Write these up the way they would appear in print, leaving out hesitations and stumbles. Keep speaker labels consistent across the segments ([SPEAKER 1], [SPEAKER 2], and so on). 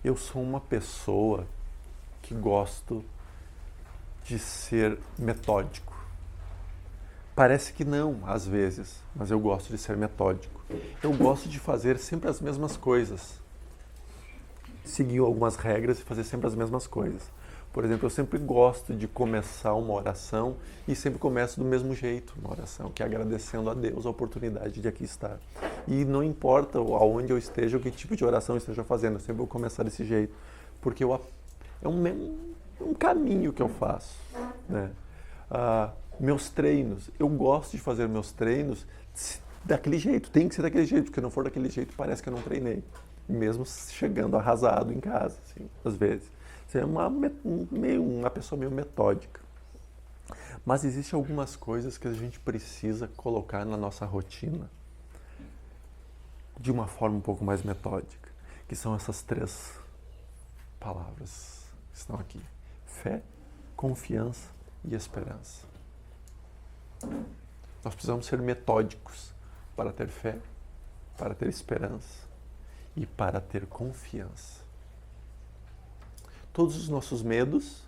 [SPEAKER 1] Eu sou uma pessoa que gosto de ser metódico. Parece que não, às vezes, mas eu gosto de ser metódico. Eu gosto de fazer sempre as mesmas coisas. Seguir algumas regras e fazer sempre as mesmas coisas. Por exemplo, eu sempre gosto de começar uma oração e sempre começo do mesmo jeito uma oração, que é agradecendo a Deus a oportunidade de aqui estar. E não importa aonde eu esteja, o que tipo de oração eu esteja fazendo, eu sempre vou começar desse jeito, porque é um caminho que eu faço, né? Meus treinos, eu gosto de fazer meus treinos daquele jeito, tem que ser daquele jeito, porque se não for daquele jeito parece que eu não treinei, mesmo chegando arrasado em casa, assim, às vezes. Você é uma pessoa meio metódica. Mas existem algumas coisas que a gente precisa colocar na nossa rotina de uma forma um pouco mais metódica, que são essas 3 palavras que estão aqui: fé, confiança e esperança. Nós precisamos ser metódicos para ter fé, para ter esperança e para ter confiança. Todos os nossos medos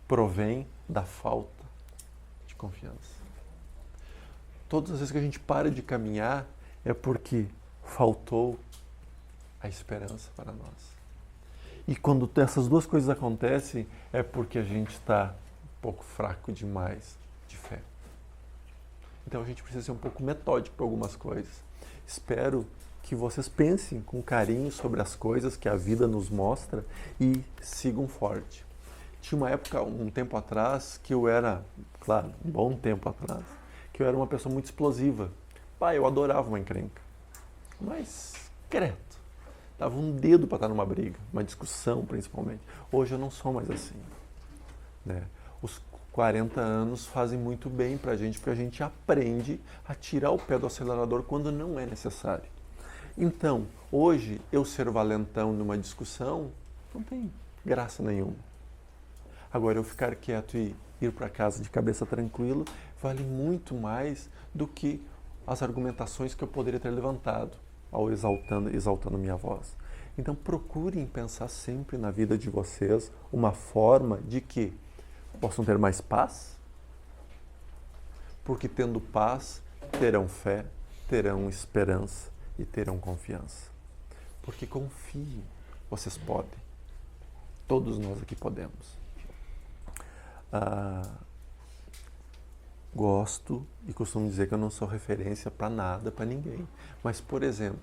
[SPEAKER 1] provêm da falta de confiança. Todas as vezes que a gente para de caminhar é porque faltou a esperança para nós. E quando essas 2 coisas acontecem é porque a gente está um pouco fraco demais de fé. Então a gente precisa ser um pouco metódico para algumas coisas. Espero que vocês pensem com carinho sobre as coisas que a vida nos mostra e sigam forte. Tinha uma época, um tempo atrás, que eu era, claro, um bom tempo atrás, que eu era uma pessoa muito explosiva. Eu adorava uma encrenca. Mas, credo, dava um dedo para estar numa briga, uma discussão principalmente. Hoje eu não sou mais assim, né? Os 40 anos fazem muito bem para a gente, porque a gente aprende a tirar o pé do acelerador quando não é necessário. Então, hoje, eu ser valentão numa discussão não tem graça nenhuma. Agora, eu ficar quieto e ir para casa de cabeça tranquila vale muito mais do que as argumentações que eu poderia ter levantado ao exaltando minha voz. Então, procurem pensar sempre na vida de vocês uma forma de que possam ter mais paz, porque tendo paz, terão fé, terão esperança e terão confiança. Porque confiem, vocês podem. Todos nós aqui podemos. Gosto e costumo dizer que eu não sou referência para nada, para ninguém. Mas, por exemplo,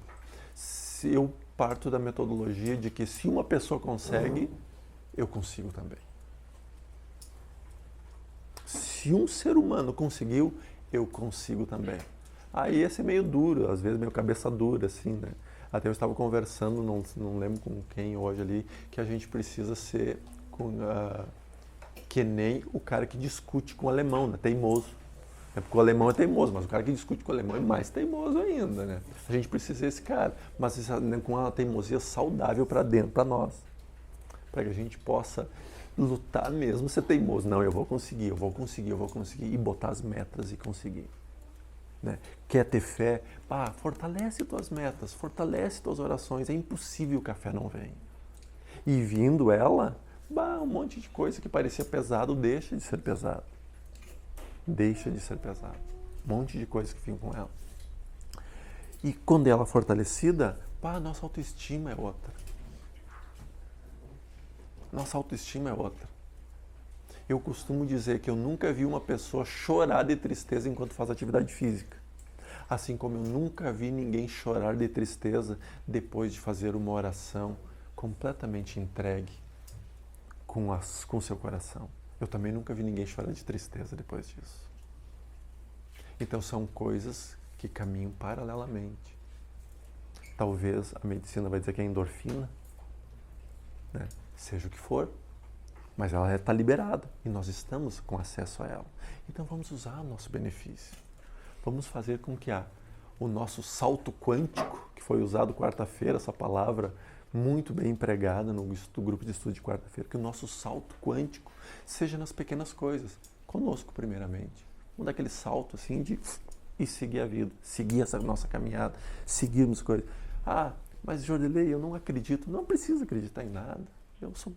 [SPEAKER 1] se eu parto da metodologia de que se uma pessoa consegue, eu consigo também. Se um ser humano conseguiu, eu consigo também. Aí ia ser meio duro, às vezes meio cabeça dura, assim, né? Até eu estava conversando, não lembro com quem hoje ali, que a gente precisa ser que nem o cara que discute com o alemão, né? Teimoso. Porque o alemão é teimoso, mas o cara que discute com o alemão é mais teimoso ainda, né? A gente precisa ser esse cara, mas com uma teimosia saudável para dentro, para nós. Para que a gente possa lutar mesmo, ser teimoso. Não, eu vou conseguir, e botar as metas e conseguir. Né? Quer ter fé? Fortalece tuas metas, fortalece tuas orações. É impossível que a fé não venha. E vindo ela, um monte de coisa que parecia pesado deixa de ser pesado. Deixa de ser pesado. Um monte de coisas que ficam com ela. E quando ela é fortalecida, nossa autoestima é outra. Nossa autoestima é outra. Eu costumo dizer que eu nunca vi uma pessoa chorar de tristeza enquanto faz atividade física. Assim como eu nunca vi ninguém chorar de tristeza depois de fazer uma oração completamente entregue com seu coração. Eu também nunca vi ninguém chorar de tristeza depois disso. Então são coisas que caminham paralelamente. Talvez a medicina vai dizer que é endorfina, né? Seja o que for, mas ela está liberada e nós estamos com acesso a ela. Então vamos usar a nosso benefício. Vamos fazer com que o nosso salto quântico, que foi usado quarta-feira, essa palavra muito bem empregada no grupo de estudo de quarta-feira, que o nosso salto quântico seja nas pequenas coisas, conosco primeiramente. Vamos dar aquele salto assim e seguir a vida, seguir essa nossa caminhada, seguirmos coisas. Mas, Jordelei, eu não acredito. Não precisa acreditar em nada. Eu sou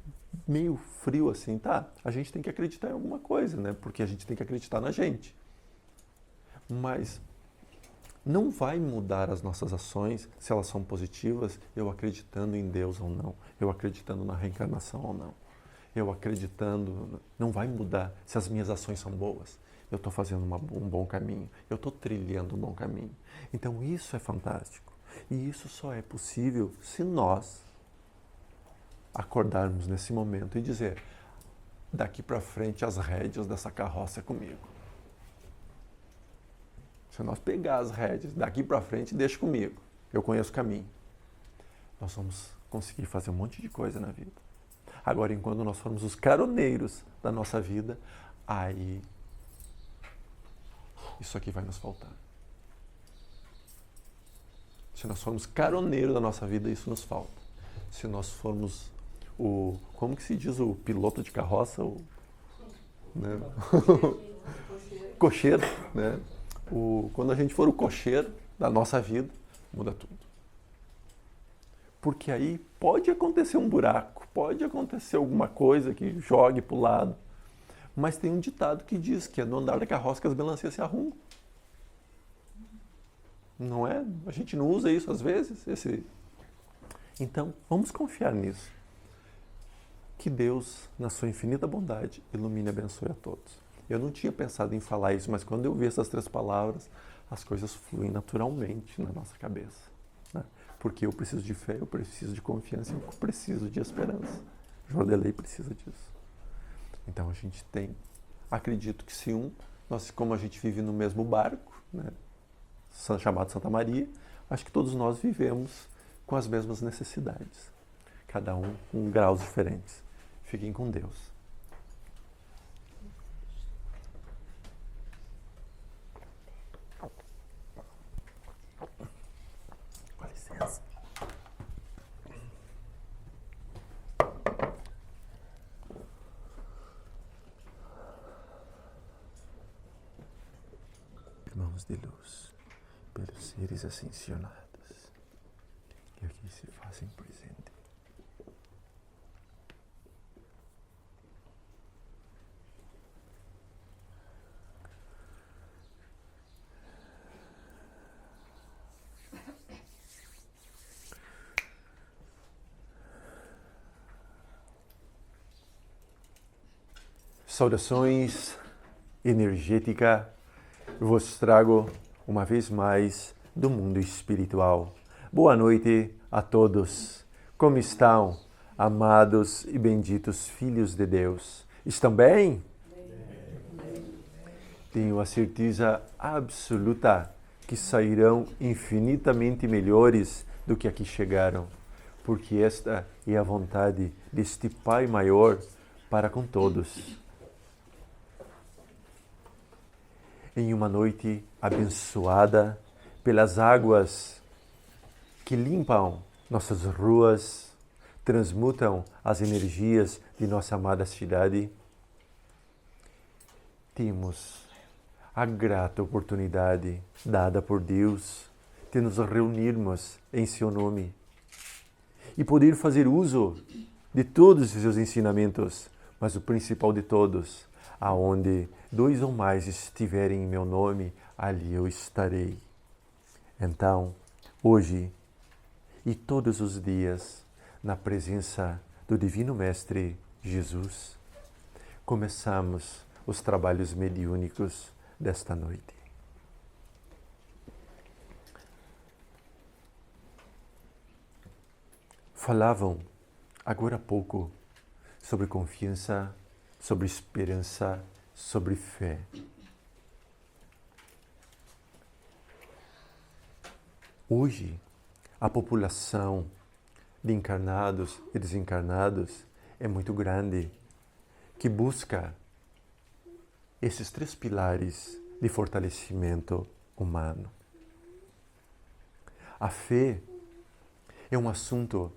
[SPEAKER 1] meio frio assim, tá? A gente tem que acreditar em alguma coisa, né? Porque a gente tem que acreditar na gente. Mas não vai mudar as nossas ações se elas são positivas, eu acreditando em Deus ou não, eu acreditando na reencarnação ou não, eu acreditando, não vai mudar se as minhas ações são boas, eu estou fazendo um bom caminho, eu estou trilhando um bom caminho. Então isso é fantástico e isso só é possível se nós acordarmos nesse momento e dizer, daqui para frente as rédeas dessa carroça é comigo. Se nós pegar as rédeas daqui para frente, deixa comigo. Eu conheço o caminho. Nós vamos conseguir fazer um monte de coisa na vida. Agora, enquanto nós formos os caroneiros da nossa vida, aí isso aqui vai nos faltar. Se nós formos caroneiros da nossa vida, isso nos falta. Se nós formos como que se diz o piloto de carroça? Né? Cocheiro, né? Quando a gente for o cocheiro da nossa vida, muda tudo. Porque aí pode acontecer um buraco, pode acontecer alguma coisa que jogue para o lado. Mas tem um ditado que diz que é no andar da carroça que as melancias se arrumam. Não é? A gente não usa isso às vezes? Então, vamos confiar nisso. Que Deus, na sua infinita bondade, ilumine e abençoe a todos. Eu não tinha pensado em falar isso, mas quando eu vi essas 3 palavras, as coisas fluem naturalmente na nossa cabeça. Né? Porque eu preciso de fé, eu preciso de confiança, eu preciso de esperança. Jordelei precisa disso. Então a gente acredito que se como a gente vive no mesmo barco, né, chamado Santa Maria, acho que todos nós vivemos com as mesmas necessidades. Cada um com graus diferentes. Fiquem com Deus. Irmãos de luz, pelos seres ascensionados, que aqui se fazem presente. Saudações energética, vos trago uma vez mais do mundo espiritual. Boa noite a todos. Como estão, amados e benditos filhos de Deus? Estão bem? Tenho a certeza absoluta que sairão infinitamente melhores do que aqui chegaram, porque esta é a vontade deste Pai maior para com todos. Em uma noite abençoada pelas águas que limpam nossas ruas, transmutam as energias de nossa amada cidade, temos a grata oportunidade dada por Deus de nos reunirmos em seu nome e poder fazer uso de todos os seus ensinamentos, mas o principal de todos, aonde 2 ou mais estiverem em meu nome, ali eu estarei. Então, hoje e todos os dias, na presença do Divino Mestre Jesus, começamos os trabalhos mediúnicos desta noite. Falavam agora há pouco sobre confiança, sobre esperança, sobre fé. Hoje, a população de encarnados e desencarnados é muito grande, que busca esses 3 pilares de fortalecimento humano. A fé é um assunto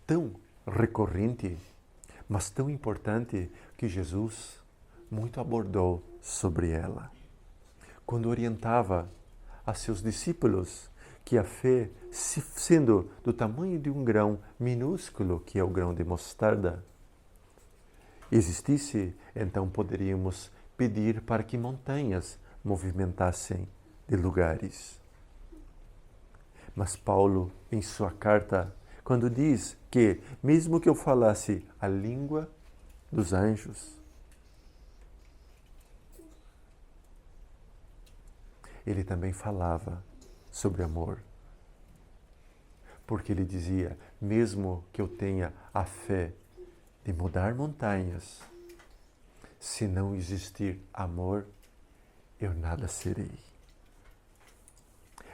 [SPEAKER 1] tão recorrente, mas tão importante que Jesus muito abordou sobre ela, quando orientava a seus discípulos que a fé, sendo do tamanho de um grão minúsculo, que é o grão de mostarda, existisse, então poderíamos pedir para que montanhas movimentassem de lugares. Mas Paulo, em sua carta, quando diz que, mesmo que eu falasse a língua dos anjos, ele também falava sobre amor. Porque ele dizia, mesmo que eu tenha a fé de mudar montanhas, se não existir amor, eu nada serei.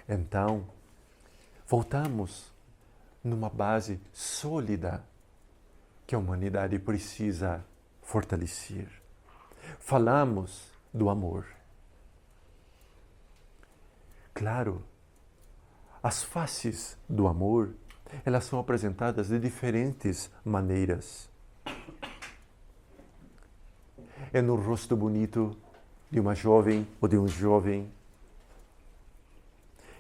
[SPEAKER 1] Então, voltamos numa base sólida que a humanidade precisa fortalecer. Falamos do amor. Claro, as faces do amor, elas são apresentadas de diferentes maneiras. É no rosto bonito de uma jovem ou de um jovem.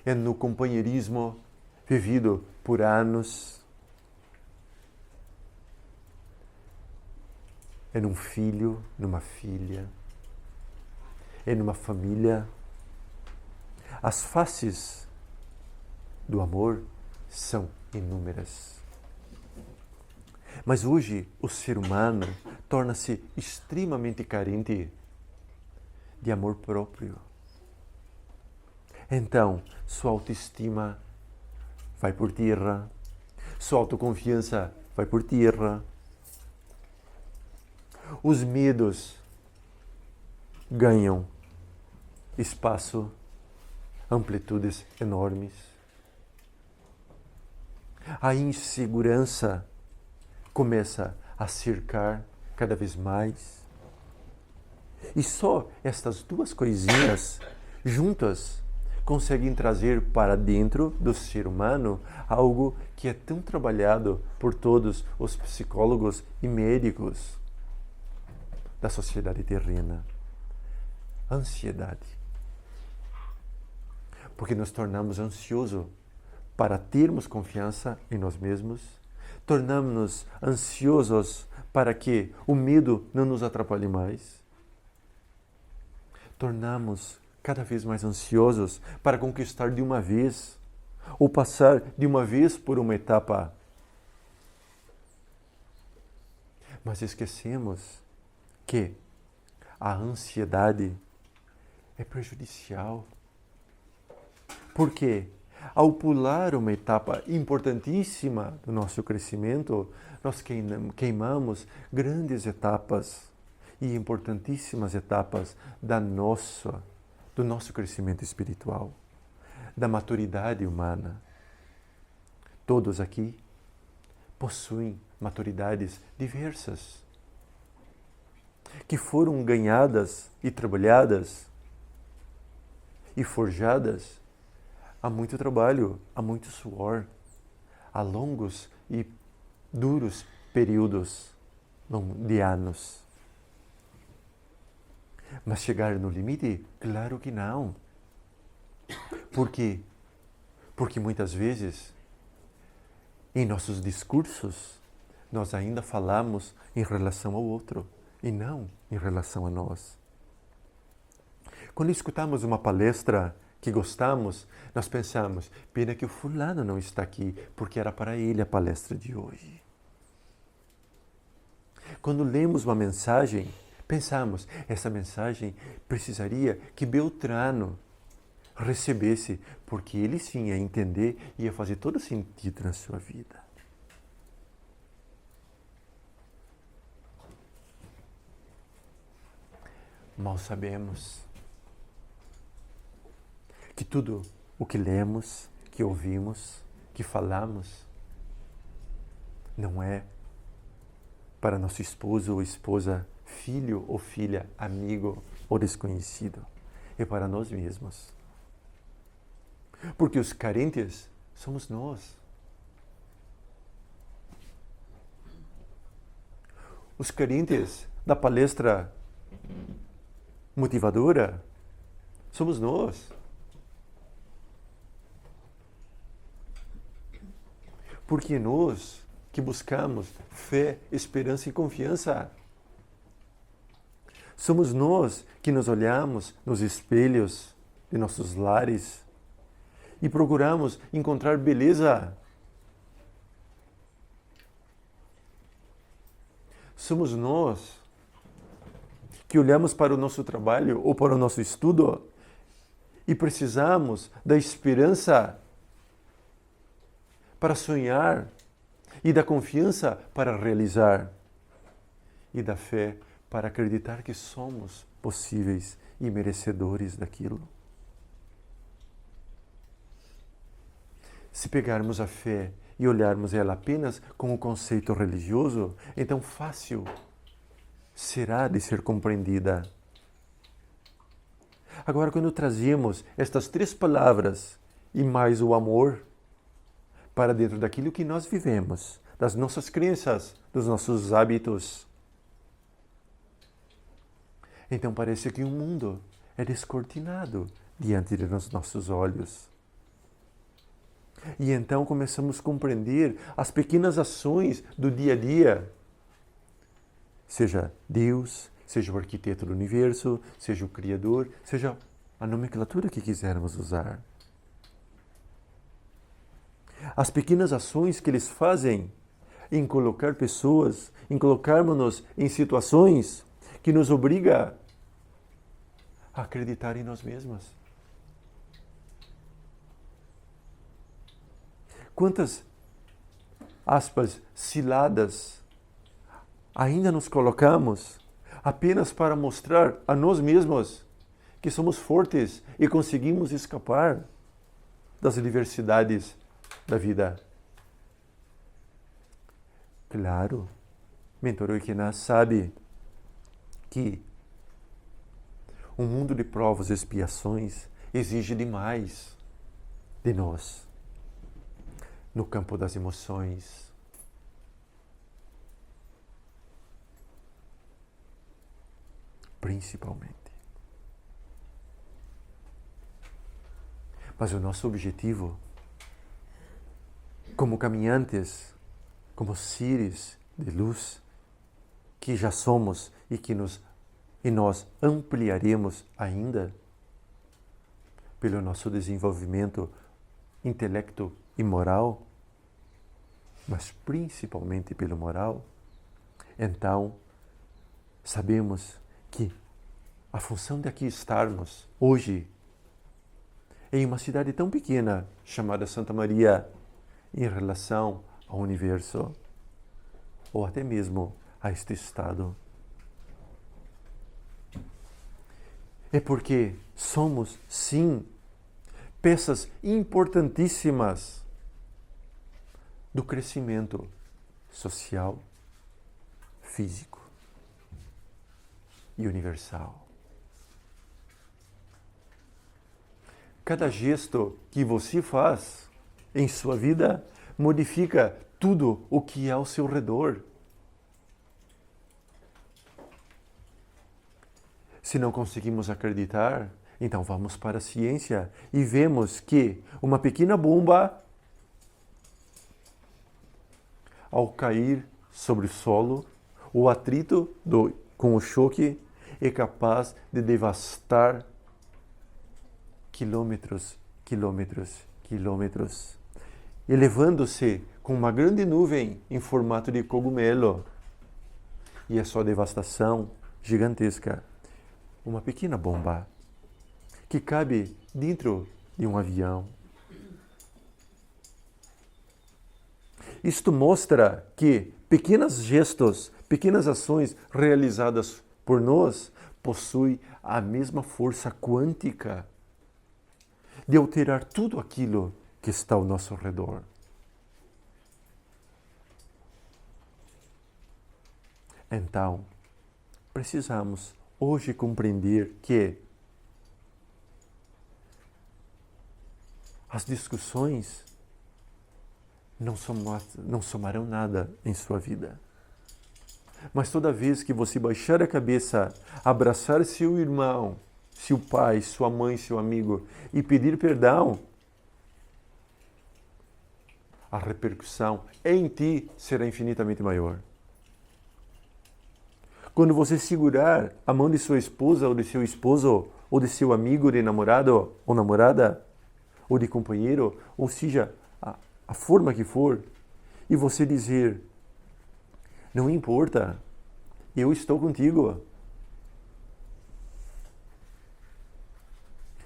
[SPEAKER 1] É no companheirismo vivido por anos. É num filho, numa filha. É numa família. As faces do amor são inúmeras. Mas hoje o ser humano torna-se extremamente carente de amor próprio. Então, sua autoestima vai por terra, sua autoconfiança vai por terra, os medos ganham espaço, amplitudes enormes. A insegurança começa a cercar cada vez mais. E só estas duas coisinhas juntas conseguem trazer para dentro do ser humano algo que é tão trabalhado por todos os psicólogos e médicos da sociedade terrena. Ansiedade. Porque nos tornamos ansiosos para termos confiança em nós mesmos, tornamos-nos ansiosos para que o medo não nos atrapalhe mais, tornamos cada vez mais ansiosos para conquistar de uma vez, ou passar de uma vez por uma etapa. Mas esquecemos que a ansiedade é prejudicial. Porque ao pular uma etapa importantíssima do nosso crescimento, nós queimamos grandes etapas e importantíssimas etapas do nosso crescimento espiritual, da maturidade humana. Todos aqui possuem maturidades diversas, que foram ganhadas e trabalhadas e forjadas há muito trabalho, há muito suor, há longos e duros períodos de anos. Mas chegar no limite? Claro que não. Por quê? Porque muitas vezes, em nossos discursos, nós ainda falamos em relação ao outro e não em relação a nós. Quando escutamos uma palestra que gostamos, nós pensamos, pena que o fulano não está aqui, porque era para ele a palestra de hoje. Quando lemos uma mensagem, pensamos, essa mensagem precisaria que Beltrano recebesse, porque ele sim ia entender e ia fazer todo sentido na sua vida. Mal sabemos que tudo o que lemos, que ouvimos, que falamos, não é para nosso esposo ou esposa, filho ou filha, amigo ou desconhecido. É para nós mesmos. Porque os carentes somos nós. Os carentes da palestra motivadora somos nós. Porque nós que buscamos fé, esperança e confiança. Somos nós que nos olhamos nos espelhos de nossos lares e procuramos encontrar beleza. Somos nós que olhamos para o nosso trabalho ou para o nosso estudo e precisamos da esperança para sonhar e da confiança para realizar e da fé para acreditar que somos possíveis e merecedores daquilo. Se pegarmos a fé e olharmos ela apenas com o conceito religioso, então fácil será de ser compreendida. Agora, quando trazemos estas 3 palavras e mais o amor para dentro daquilo que nós vivemos, das nossas crenças, dos nossos hábitos, então parece que o mundo é descortinado diante dos nossos olhos. E então começamos a compreender as pequenas ações do dia a dia. Seja Deus, seja o arquiteto do universo, seja o Criador, seja a nomenclatura que quisermos usar. As pequenas ações que eles fazem em colocar pessoas, em colocarmos-nos em situações que nos obriga a acreditar em nós mesmos. Quantas, aspas, ciladas ainda nos colocamos apenas para mostrar a nós mesmos que somos fortes e conseguimos escapar das adversidades da vida. Claro, Mentor Oikenaz sabe que um mundo de provas e expiações exige demais de nós no campo das emoções. Principalmente. Mas o nosso objetivo, como caminhantes, como seres de luz, que já somos e que nós ampliaremos ainda pelo nosso desenvolvimento intelecto e moral, mas principalmente pelo moral, então sabemos que a função de aqui estarmos hoje em uma cidade tão pequena chamada Santa Maria em relação ao universo ou até mesmo a este estado é porque somos, sim, peças importantíssimas do crescimento social, físico e universal. Cada gesto que você faz em sua vida modifica tudo o que é ao seu redor. Se não conseguimos acreditar, então vamos para a ciência e vemos que uma pequena bomba, ao cair sobre o solo, o atrito com o choque é capaz de devastar quilômetros, elevando-se com uma grande nuvem em formato de cogumelo. E a sua devastação gigantesca. Uma pequena bomba que cabe dentro de um avião. Isto mostra que pequenos gestos, pequenas ações realizadas por nós possuem a mesma força quântica de alterar tudo aquilo que está ao nosso redor. Então, precisamos hoje compreender que as discussões não somarão nada em sua vida. Mas toda vez que você baixar a cabeça, abraçar seu irmão, seu pai, sua mãe, seu amigo e pedir perdão, a repercussão em ti será infinitamente maior. Quando você segurar a mão de sua esposa ou de seu esposo, ou de seu amigo, de namorado ou namorada, ou de companheiro, ou seja, a forma que for, e você dizer, não importa, eu estou contigo.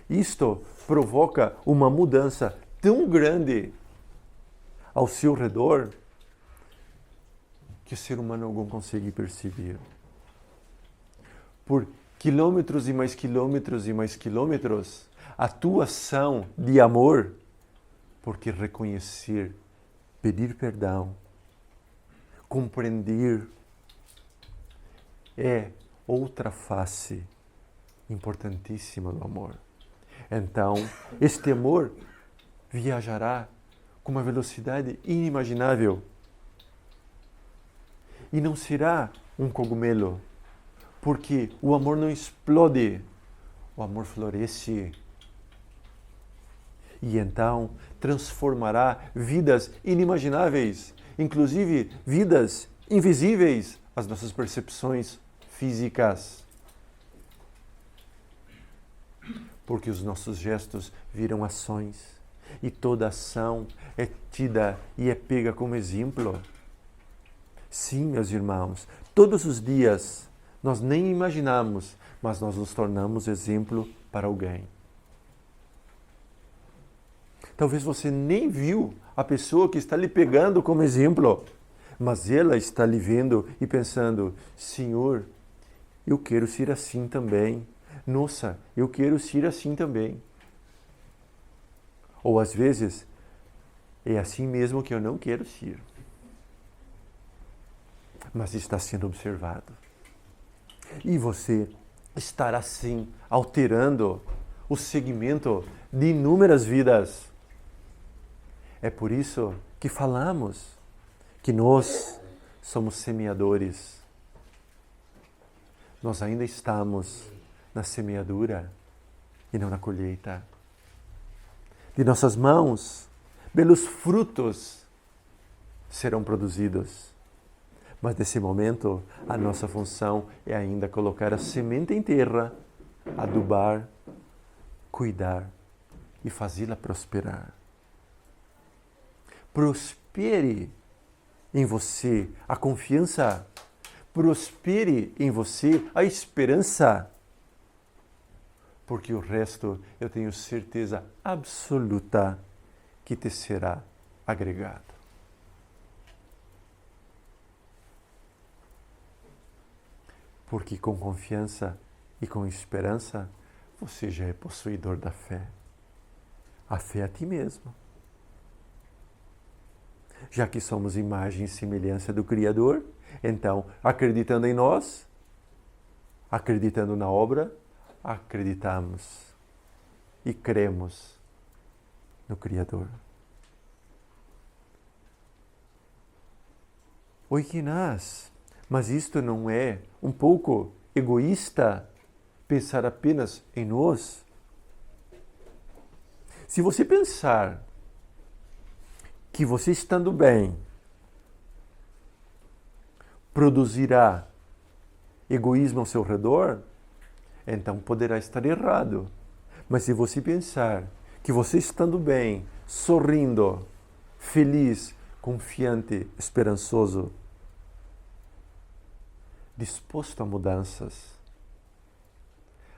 [SPEAKER 1] Isto provoca uma mudança tão grande ao seu redor que o ser humano não consegue perceber. Por quilômetros e mais quilômetros e mais quilômetros, a tua ação de amor, porque reconhecer, pedir perdão, compreender, é outra face importantíssima do amor. Então, este amor viajará com uma velocidade inimaginável. E não será um cogumelo, porque o amor não explode, o amor floresce. E então transformará vidas inimagináveis, inclusive vidas invisíveis às nossas percepções físicas. Porque os nossos gestos viram ações, e toda ação é tida e é pega como exemplo. Sim, meus irmãos, todos os dias nós nem imaginamos, mas nós nos tornamos exemplo para alguém. Talvez você nem viu a pessoa que está lhe pegando como exemplo, mas ela está lhe vendo e pensando, Senhor, eu quero ser assim também. Nossa, eu quero ser assim também. Ou às vezes, é assim mesmo que eu não quero ser. Mas está sendo observado. E você estará sim alterando o segmento de inúmeras vidas. É por isso que falamos que nós somos semeadores. Nós ainda estamos na semeadura e não na colheita. De nossas mãos, belos frutos serão produzidos. Mas nesse momento, a nossa função é ainda colocar a semente em terra, adubar, cuidar e fazê-la prosperar. Prospere em você a confiança, prospere em você a esperança, porque o resto eu tenho certeza absoluta que te será agregado. Porque com confiança e com esperança, você já é possuidor da fé. A fé a ti mesmo. Já que somos imagem e semelhança do Criador, então, acreditando em nós, acreditando na obra, acreditamos e cremos no Criador. Oi, Kinás, mas isto não é um pouco egoísta pensar apenas em nós? Se você pensar que você estando bem produzirá egoísmo ao seu redor, então poderá estar errado. Mas se você pensar que você estando bem, sorrindo, feliz, confiante, esperançoso, disposto a mudanças,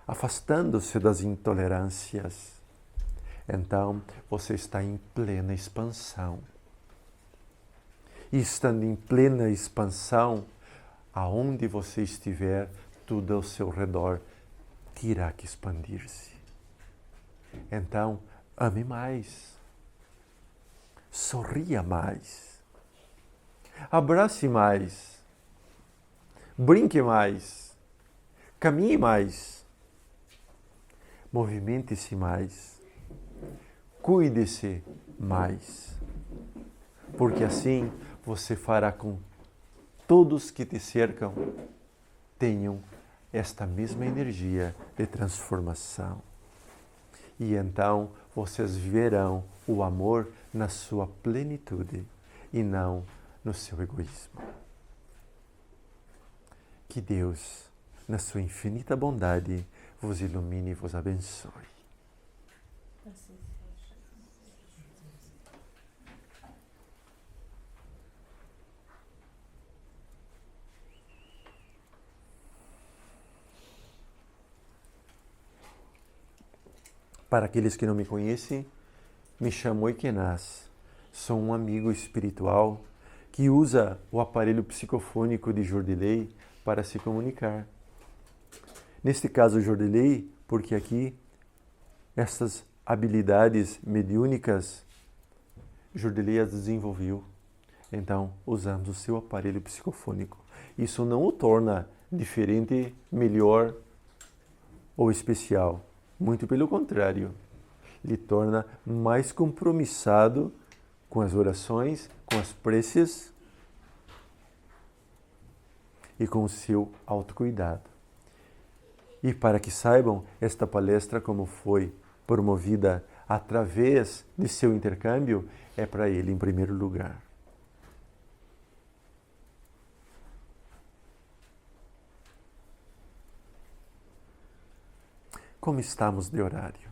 [SPEAKER 1] afastando-se das intolerâncias, então você está em plena expansão. E estando em plena expansão, aonde você estiver, tudo ao seu redor terá que expandir-se. Então, ame mais. Sorria mais. Abrace mais. Brinque mais. Caminhe mais. Movimente-se mais. Cuide-se mais. Porque assim você fará com todos que te cercam tenham esta mesma energia de transformação. E então vocês verão o amor na sua plenitude e não no seu egoísmo. Que Deus, na sua infinita bondade, vos ilumine e vos abençoe. Para aqueles que não me conhecem, me chamo Oikenaz. Sou um amigo espiritual que usa o aparelho psicofônico de Jordelei para se comunicar. Neste caso, Jordelei, porque aqui essas habilidades mediúnicas, Jordelei as desenvolveu. Então, usamos o seu aparelho psicofônico. Isso não o torna diferente, melhor ou especial. Muito pelo contrário, lhe torna mais compromissado com as orações, com as preces e com o seu autocuidado. E para que saibam, esta palestra, como foi promovida através de seu intercâmbio, é para ele em primeiro lugar. Como estamos de horário?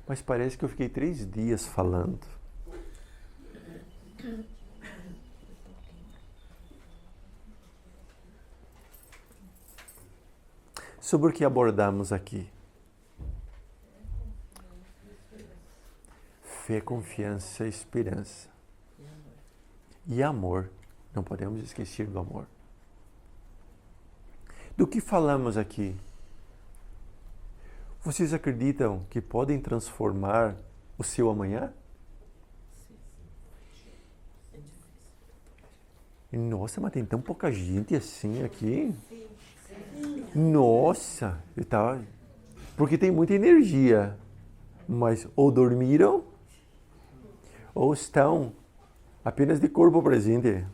[SPEAKER 1] Mas parece que eu fiquei 3 dias falando. Sobre o que abordamos aqui? Fé, confiança, esperança. E amor. Não podemos esquecer do amor. Do que falamos aqui? Vocês acreditam que podem transformar o seu amanhã? Nossa, mas tem tão pouca gente assim aqui. Nossa, porque tem muita energia, mas ou dormiram ou estão apenas de corpo presente.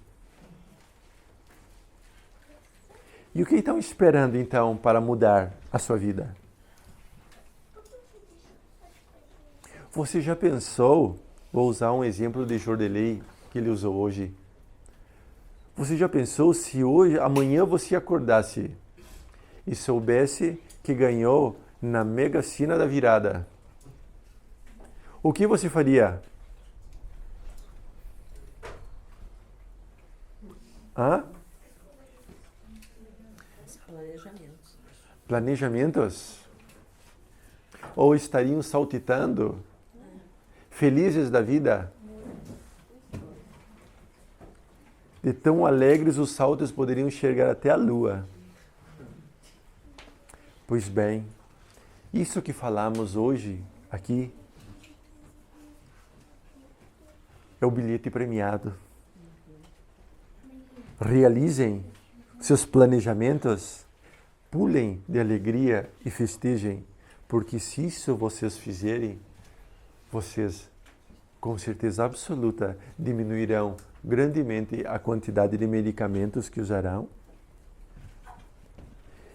[SPEAKER 1] E o que estão esperando então para mudar a sua vida? Você já pensou, vou usar um exemplo de Jordelei que ele usou hoje. Você já pensou se amanhã você acordasse e soubesse que ganhou na Mega Sena da virada? O que você faria? Planejamentos? Ou estariam saltitando, felizes da vida? De tão alegres os saltos poderiam chegar até a lua. Pois bem, isso que falamos hoje aqui é o bilhete premiado. Realizem seus planejamentos, pulem de alegria e festejem, porque se isso vocês fizerem, vocês, com certeza absoluta, diminuirão grandemente a quantidade de medicamentos que usarão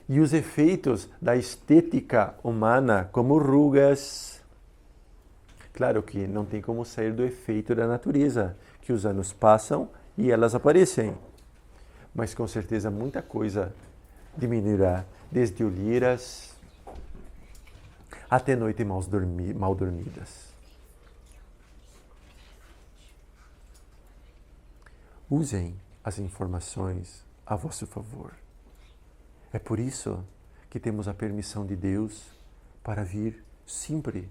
[SPEAKER 1] e os efeitos da estética humana, como rugas. Claro que não tem como sair do efeito da natureza, que os anos passam e elas aparecem. Mas com certeza muita coisa diminuirá, desde olheiras até noites mal dormidas. Usem as informações a vosso favor. É por isso que temos a permissão de Deus para vir sempre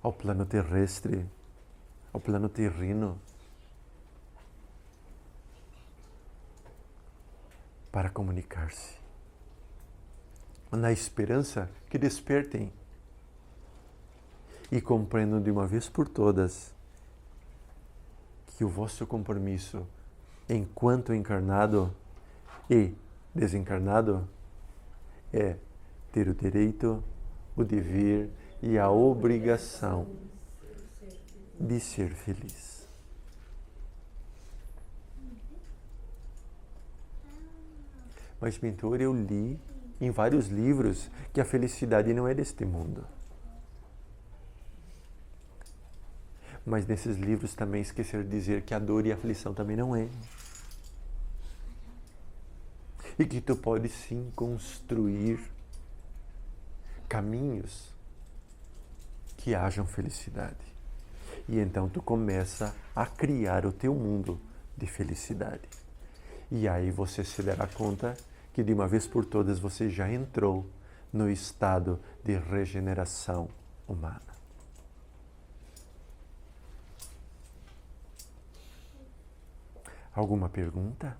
[SPEAKER 1] ao plano terrestre, ao plano terreno, para comunicar-se, na esperança que despertem e compreendam de uma vez por todas que o vosso compromisso, enquanto encarnado e desencarnado, é ter o direito, o dever e a obrigação de ser feliz. Mas, mentor, eu li em vários livros que a felicidade não é deste mundo. Mas nesses livros também esqueceram de dizer que a dor e a aflição também não é. E que tu pode sim construir caminhos que hajam felicidade. E então tu começa a criar o teu mundo de felicidade. E aí você se dará conta que de uma vez por todas você já entrou no estado de regeneração humana. Alguma pergunta?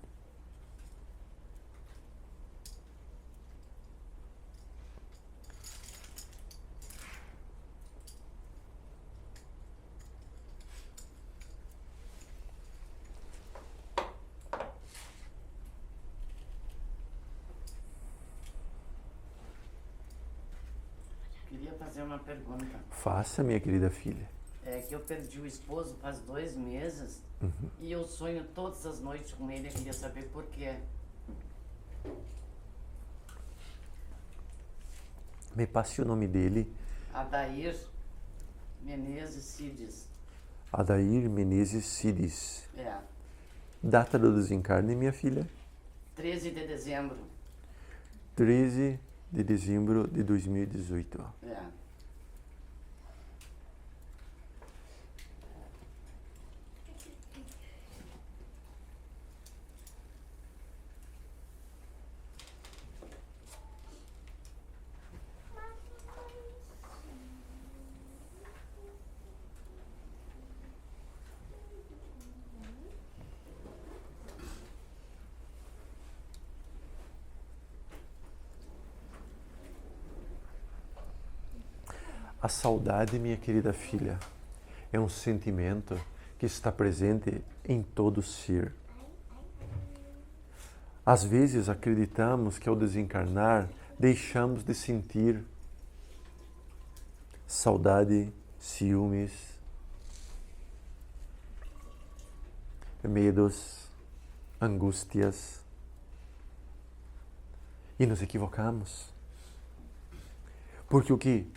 [SPEAKER 2] Queria fazer uma pergunta.
[SPEAKER 1] Faça, minha querida filha.
[SPEAKER 2] É que eu perdi o esposo faz 2 meses e eu sonho todas as noites com ele. Eu queria saber por quê.
[SPEAKER 1] Me passe o nome dele.
[SPEAKER 2] Adair Menezes Cides.
[SPEAKER 1] Adair Menezes Cides.
[SPEAKER 2] É.
[SPEAKER 1] Data do desencarne, minha filha?
[SPEAKER 2] 13 de dezembro.
[SPEAKER 1] 13 de dezembro de 2018.
[SPEAKER 2] É.
[SPEAKER 1] A saudade, minha querida filha, é um sentimento que está presente em todo ser. Às vezes acreditamos que ao desencarnar deixamos de sentir saudade, ciúmes, medos, angústias. E nos equivocamos. Porque o que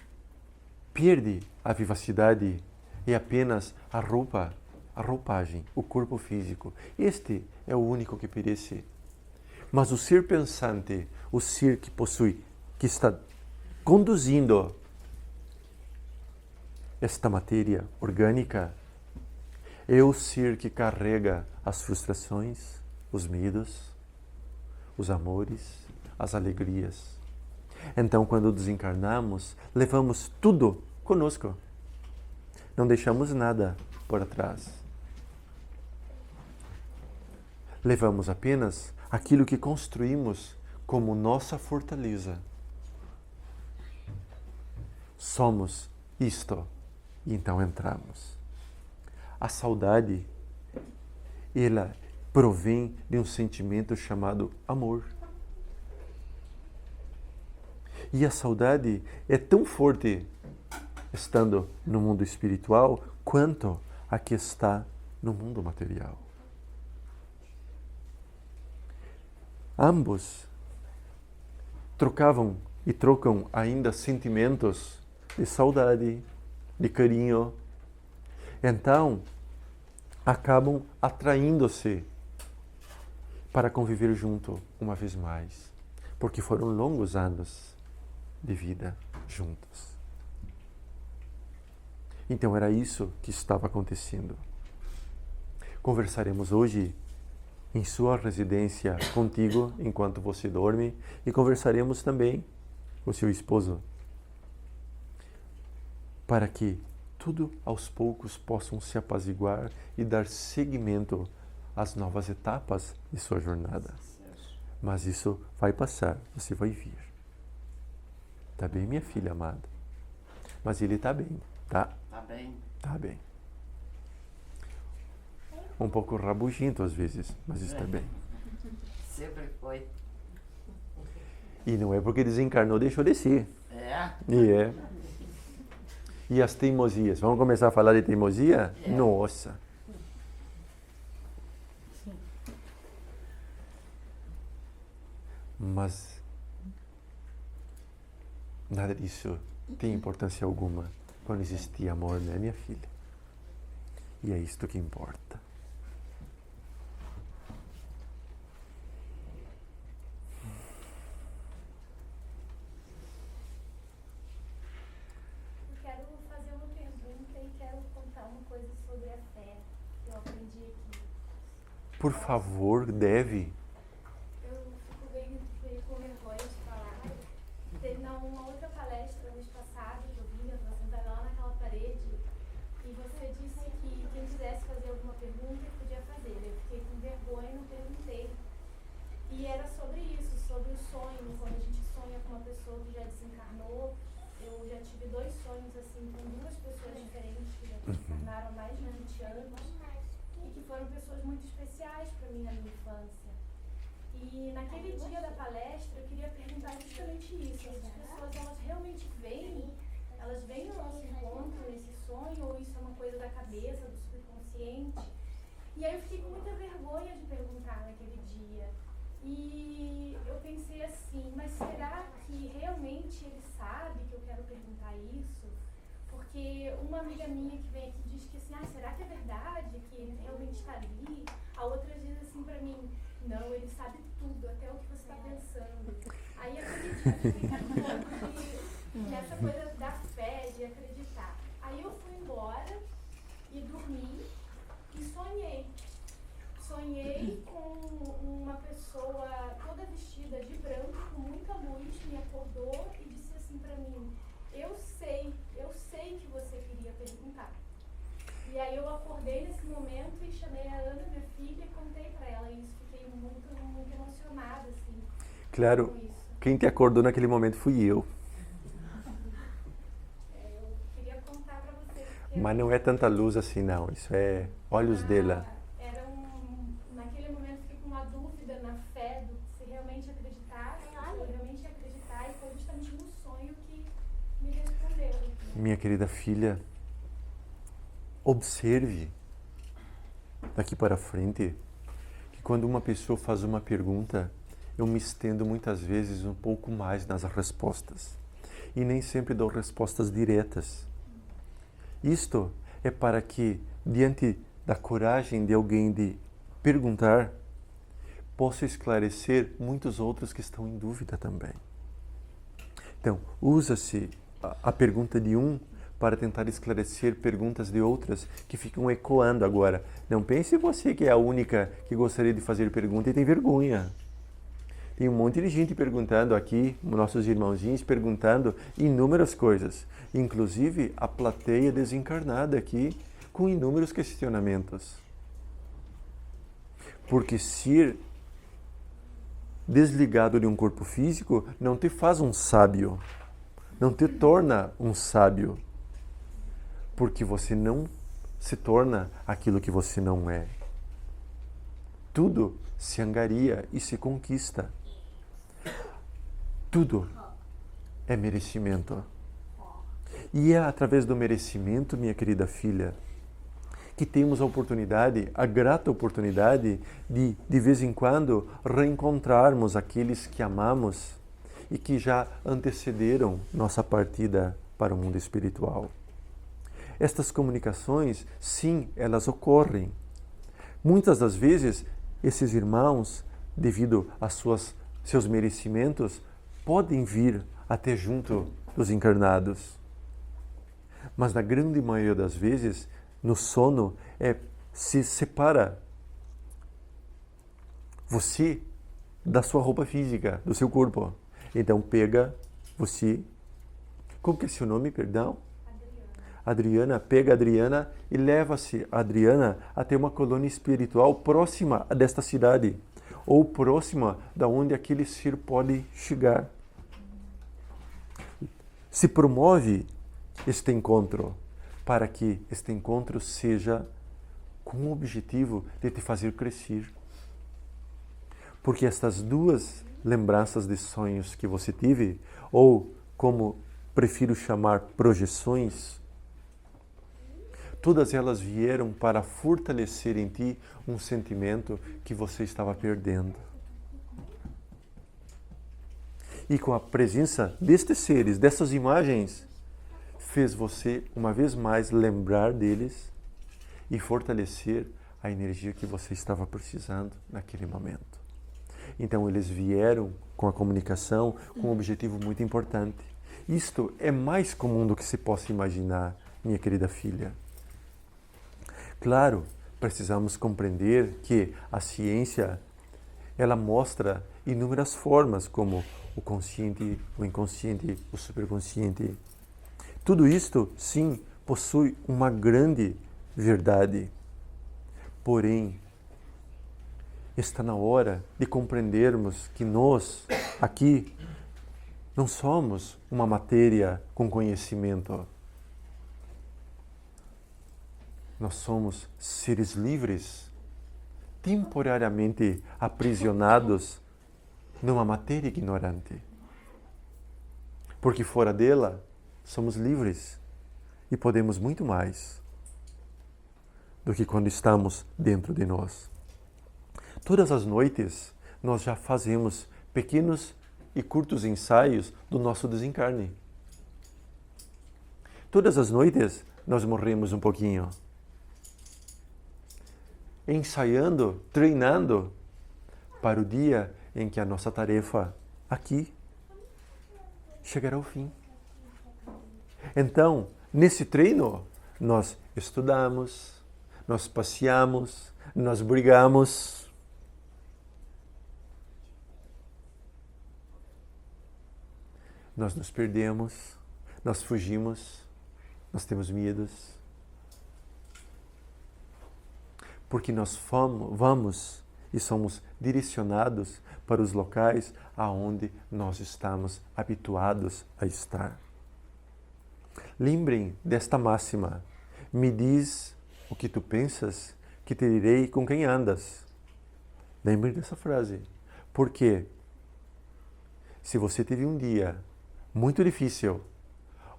[SPEAKER 1] perde a vivacidade é apenas a roupa, a roupagem, o corpo físico. Este é o único que perece. Mas o ser pensante, o ser que possui, que está conduzindo esta matéria orgânica, é o ser que carrega as frustrações, os medos, os amores, as alegrias. Então, quando desencarnamos, levamos tudo conosco. Não deixamos nada por trás. Levamos apenas aquilo que construímos como nossa fortaleza. Somos isto. E então entramos. A saudade, ela provém de um sentimento chamado amor. E a saudade é tão forte estando no mundo espiritual quanto a que está no mundo material. Ambos trocavam e trocam ainda sentimentos de saudade, de carinho. Então, acabam atraindo-se para conviver junto uma vez mais, porque foram longos anos de vida juntos. Então era isso que estava acontecendo. Conversaremos hoje em sua residência contigo enquanto você dorme e conversaremos também com seu esposo para que tudo aos poucos possam se apaziguar e dar seguimento às novas etapas de sua jornada. Mas isso vai passar, você vai vir. Tá bem, minha filha amada? Mas ele tá bem, tá?
[SPEAKER 2] Tá bem.
[SPEAKER 1] Tá bem. Um pouco rabugento às vezes, mas está bem.
[SPEAKER 2] Sempre foi.
[SPEAKER 1] E não é porque desencarnou, deixou de ser.
[SPEAKER 2] É?
[SPEAKER 1] E é. E as teimosias? Vamos começar a falar de teimosia?
[SPEAKER 2] É.
[SPEAKER 1] Nossa! Mas Nada disso tem importância alguma quando existia amor, né, minha filha? E é isto que importa.
[SPEAKER 3] Eu quero fazer uma pergunta e quero contar uma coisa sobre a fé que eu aprendi aqui.
[SPEAKER 1] Por favor, deve.
[SPEAKER 3] Eu fico meio com vergonha de falar. Teve uma outra palestra mês passado que eu vi, você estava lá naquela parede e você disse que quem quisesse fazer alguma pergunta podia fazer. Eu fiquei com vergonha e não perguntei. E era sobre isso, sobre o sonho, quando a gente sonha com uma pessoa que já desencarnou. Eu já tive 2 sonhos assim com 2 pessoas diferentes que já desencarnaram há mais de 20 anos e que foram pessoas muito especiais para mim na minha infância. E naquele dia da palestra eu queria perguntar justamente isso. Essas pessoas, elas realmente vêm? Elas vêm ao nosso encontro nesse sonho ou isso é uma coisa da cabeça, do subconsciente? E aí eu fiquei com muita vergonha de perguntar naquele dia. E eu pensei assim, mas será que realmente ele sabe que eu quero perguntar isso? Porque uma amiga minha que vem aqui diz que assim, será que é verdade que ele realmente está ali? A outra diz assim pra mim, não, ele sabe tudo, até o que você está pensando. Aí aquele dia eu fiquei um pouco de essa coisa da fé, de acreditar. Aí eu fui embora e dormi e sonhei. Sonhei com uma pessoa toda vestida de branco, com muita luz, me acordou e disse assim pra mim, eu sei que você queria perguntar. E aí eu acordei nesse momento e chamei a Ana, minha filha, e contei pra ela isso. Fiquei muito, muito emocionada, assim,
[SPEAKER 1] Claro,
[SPEAKER 3] com isso.
[SPEAKER 1] quem te acordou naquele momento fui eu.
[SPEAKER 3] Eu queria contar pra vocês. Porque
[SPEAKER 1] Mas não é tanta luz assim, não. Isso é olhos dela.
[SPEAKER 3] Naquele momento fiquei com uma dúvida na fé do se realmente acreditar, se eu realmente ia acreditar, e foi justamente no sonho que me respondeu.
[SPEAKER 1] Minha querida filha, observe daqui para frente que quando uma pessoa faz uma pergunta, eu me estendo muitas vezes um pouco mais nas respostas. E nem sempre dou respostas diretas. Isto é para que, diante da coragem de alguém de perguntar, possa esclarecer muitos outros que estão em dúvida também. Então, usa-se a pergunta de um para tentar esclarecer perguntas de outras que ficam ecoando agora. Não pense você que é a única que gostaria de fazer pergunta e tem vergonha. Tem um monte de gente perguntando aqui, nossos irmãozinhos perguntando inúmeras coisas. Inclusive a plateia desencarnada aqui com inúmeros questionamentos. Porque ser desligado de um corpo físico não te faz um sábio. Não te torna um sábio. Porque você não se torna aquilo que você não é. Tudo se angaria e se conquista. Tudo é merecimento. E é através do merecimento, minha querida filha, que temos a oportunidade, a grata oportunidade de vez em quando, reencontrarmos aqueles que amamos e que já antecederam nossa partida para o mundo espiritual. Estas comunicações, sim, elas ocorrem. Muitas das vezes, esses irmãos, devido a seus merecimentos, podem vir até junto dos encarnados. Mas na grande maioria das vezes, no sono, se separa você da sua roupa física, do seu corpo. Então pega você, como que é seu nome, perdão? Adriana, pega a Adriana e leva-se a Adriana até uma colônia espiritual próxima desta cidade, ou próxima da onde aquele ser pode chegar. Se promove este encontro, para que este encontro seja com o objetivo de te fazer crescer. Porque estas 2 lembranças de sonhos que você teve, ou como prefiro chamar projeções, todas elas vieram para fortalecer em ti um sentimento que você estava perdendo. E com a presença destes seres, dessas imagens, fez você, uma vez mais, lembrar deles e fortalecer a energia que você estava precisando naquele momento. Então, eles vieram com a comunicação com um objetivo muito importante. Isto é mais comum do que se possa imaginar, minha querida filha. Claro, precisamos compreender que a ciência, ela mostra inúmeras formas, como o consciente, o inconsciente, o superconsciente. Tudo isto, sim, possui uma grande verdade. Porém, está na hora de compreendermos que nós, aqui, não somos uma matéria com conhecimento. Nós somos seres livres, temporariamente aprisionados numa matéria ignorante. Porque fora dela, somos livres e podemos muito mais do que quando estamos dentro de nós. Todas as noites, nós já fazemos pequenos e curtos ensaios do nosso desencarne. Todas as noites, nós morremos um pouquinho. Ensaiando, treinando para o dia em que a nossa tarefa aqui chegará ao fim. Então, nesse treino, nós estudamos, nós passeamos, nós brigamos. Nós nos perdemos, nós fugimos, nós temos medos. Porque nós vamos e somos direcionados para os locais aonde nós estamos habituados a estar. Lembrem desta máxima: me diz o que tu pensas, que te direi com quem andas. Lembrem dessa frase. Porque se você teve um dia muito difícil,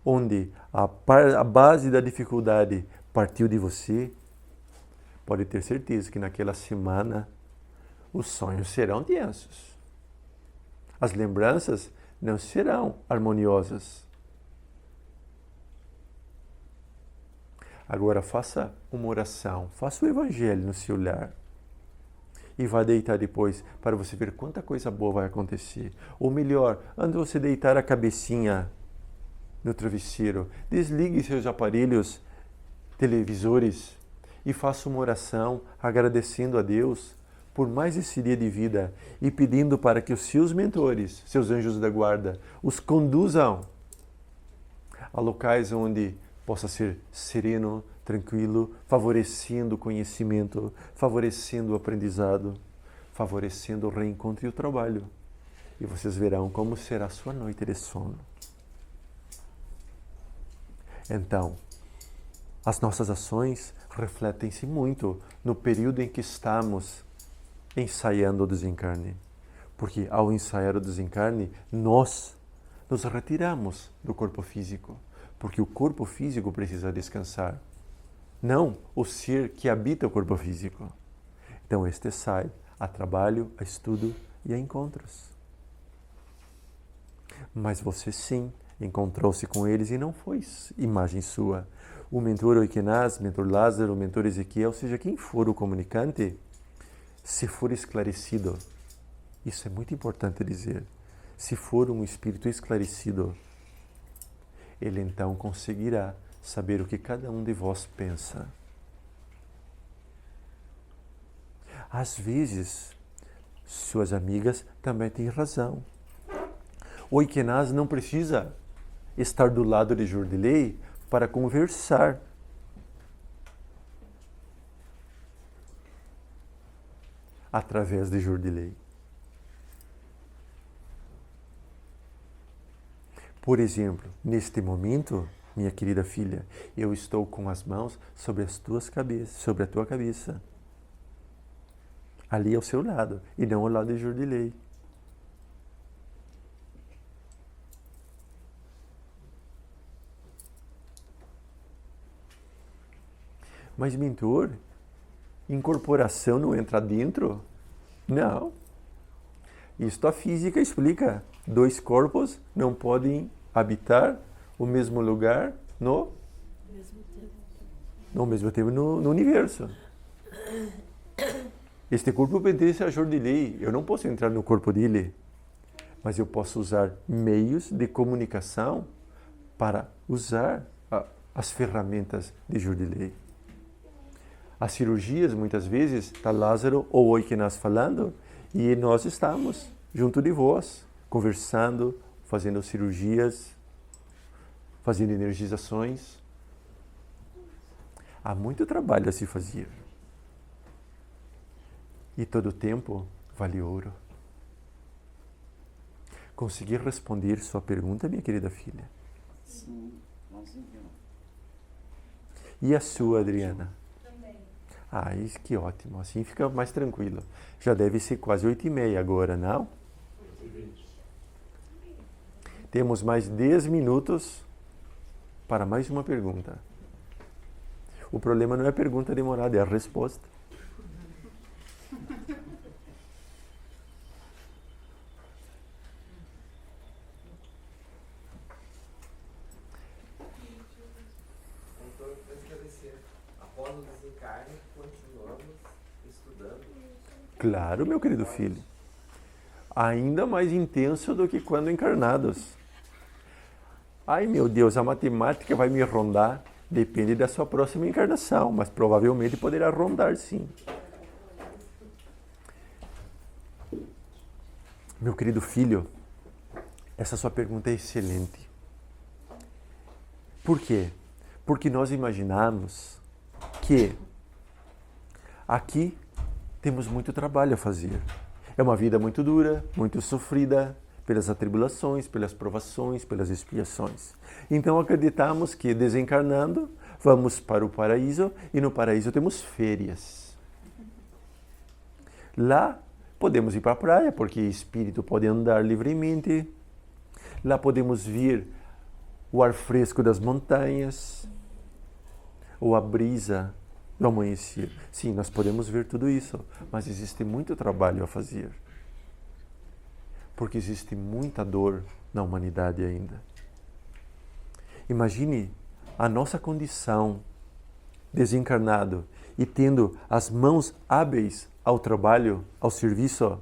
[SPEAKER 1] onde a base da dificuldade partiu de você, pode ter certeza que naquela semana os sonhos serão tensos. As lembranças não serão harmoniosas. Agora faça uma oração, faça o evangelho no seu lar. E vá deitar depois para você ver quanta coisa boa vai acontecer. Ou melhor, antes de você deitar a cabecinha no travesseiro, desligue seus aparelhos televisores e faça uma oração agradecendo a Deus por mais esse dia de vida e pedindo para que os seus mentores, seus anjos da guarda, os conduzam a locais onde possa ser sereno, tranquilo, favorecendo o conhecimento, favorecendo o aprendizado, favorecendo o reencontro e o trabalho. E vocês verão como será a sua noite de sono. Então, as nossas ações refletem-se muito no período em que estamos ensaiando o desencarne. Porque ao ensaiar o desencarne, nós nos retiramos do corpo físico. Porque o corpo físico precisa descansar. Não o ser que habita o corpo físico. Então este sai a trabalho, a estudo e a encontros. Mas você sim encontrou-se com eles e não foi imagem sua. O mentor Oikenaz, o mentor Lázaro, o mentor Ezequiel, seja quem for o comunicante, se for esclarecido, isso é muito importante dizer, se for um espírito esclarecido, ele então conseguirá saber o que cada um de vós pensa. Às vezes, suas amigas também têm razão. O Oikenaz não precisa estar do lado de Jordilei para conversar. Através de Jordilei. Por exemplo, neste momento, minha querida filha, eu estou com as mãos sobre as tuas cabeças, sobre a tua cabeça. Ali ao seu lado, e não ao lado de Jordilei. Mas, mentor, incorporação não entra dentro? Não. Isto a física explica. 2 corpos não podem habitar o mesmo lugar no mesmo tempo no universo. Este corpo pertence a Jordilei. Eu não posso entrar no corpo dele, mas eu posso usar meios de comunicação para usar as ferramentas de Jordilei. As cirurgias, muitas vezes, está Lázaro ou Oikenas falando, e nós estamos junto de vós, conversando, fazendo cirurgias, fazendo energizações. Há muito trabalho a se fazer. E todo tempo vale ouro. Consegui responder sua pergunta, minha querida filha?
[SPEAKER 2] Sim, conseguiu.
[SPEAKER 1] E a sua, Adriana?
[SPEAKER 3] Também.
[SPEAKER 1] Ah, isso que ótimo. Assim fica mais tranquilo. Já deve ser quase 8h30 agora, não?
[SPEAKER 4] 8h20.
[SPEAKER 1] Temos mais 10 minutos para mais uma pergunta. O problema não é a pergunta demorada, é a resposta.
[SPEAKER 4] Então, para esclarecer, após o desencarne, continuamos estudando.
[SPEAKER 1] Claro, meu querido filho. Ainda mais intenso do que quando encarnados. Ai, meu Deus, a matemática vai me rondar. Depende da sua próxima encarnação, mas provavelmente poderá rondar, sim. Meu querido filho, essa sua pergunta é excelente. Por quê? Porque nós imaginamos que aqui temos muito trabalho a fazer. É uma vida muito dura, muito sofrida pelas atribulações, pelas provações, pelas expiações. Então acreditamos que desencarnando vamos para o paraíso e no paraíso temos férias. Lá podemos ir para a praia porque espírito pode andar livremente. Lá podemos ver o ar fresco das montanhas ou a brisa do amanhecer. Sim, nós podemos ver tudo isso, mas existe muito trabalho a fazer. Porque existe muita dor na humanidade ainda. Imagine a nossa condição desencarnado e tendo as mãos hábeis ao trabalho, ao serviço,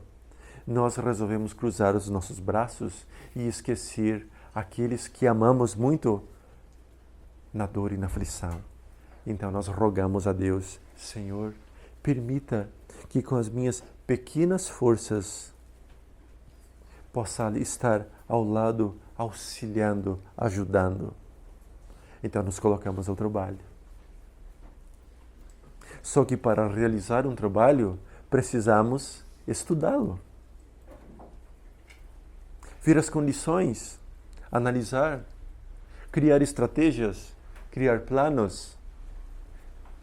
[SPEAKER 1] nós resolvemos cruzar os nossos braços e esquecer aqueles que amamos muito na dor e na aflição. Então nós rogamos a Deus, Senhor, permita que com as minhas pequenas forças possa estar ao lado, auxiliando, ajudando. Então nos colocamos ao trabalho. Só que para realizar um trabalho, precisamos estudá-lo. Ver as condições, analisar, criar estratégias, criar planos,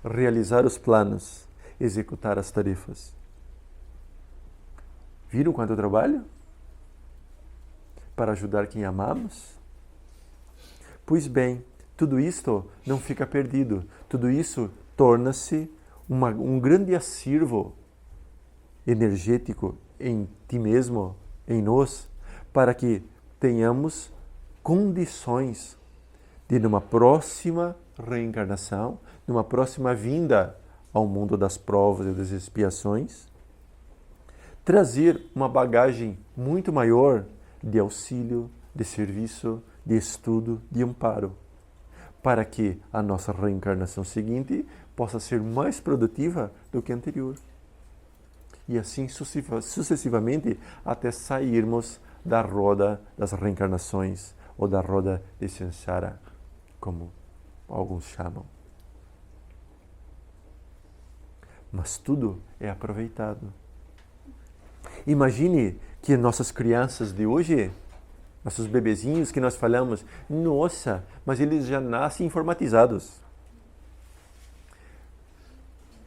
[SPEAKER 1] realizar os planos, executar as tarefas. Viram quanto trabalho? Para ajudar quem amamos? Pois bem, tudo isto não fica perdido. Tudo isso torna-se um grande acervo energético em ti mesmo, em nós, para que tenhamos condições de, numa próxima reencarnação, numa próxima vinda ao mundo das provas e das expiações, trazer uma bagagem muito maior de auxílio, de serviço, de estudo, de amparo, para que a nossa reencarnação seguinte possa ser mais produtiva do que a anterior. E assim sucessivamente até sairmos da roda das reencarnações ou da roda de Sansara, como alguns chamam. Mas tudo é aproveitado. Imagine que nossas crianças de hoje, nossos bebezinhos que nós falamos, nossa, mas eles já nascem informatizados.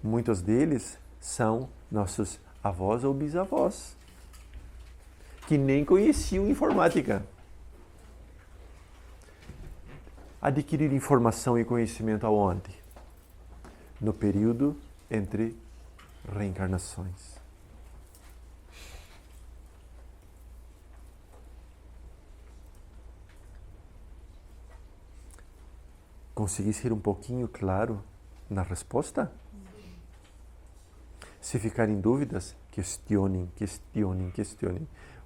[SPEAKER 1] Muitos deles são nossos avós ou bisavós, que nem conheciam informática. Adquirir informação e conhecimento aonde? No período entre reencarnações. Consegui ser um pouquinho claro na resposta? Se ficarem dúvidas, questionem.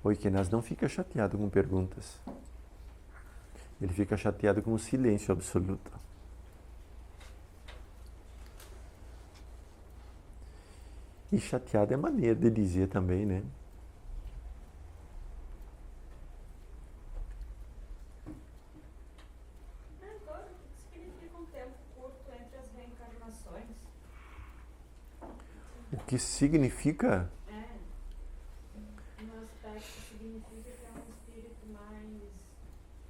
[SPEAKER 1] O Oikenaz não fica chateado com perguntas. Ele fica chateado com o silêncio absoluto. E chateado é maneira de dizer também, né?
[SPEAKER 5] Mentor, o que significa um tempo curto entre as reencarnações?
[SPEAKER 1] O que significa?
[SPEAKER 5] No aspecto, significa que é um espírito mais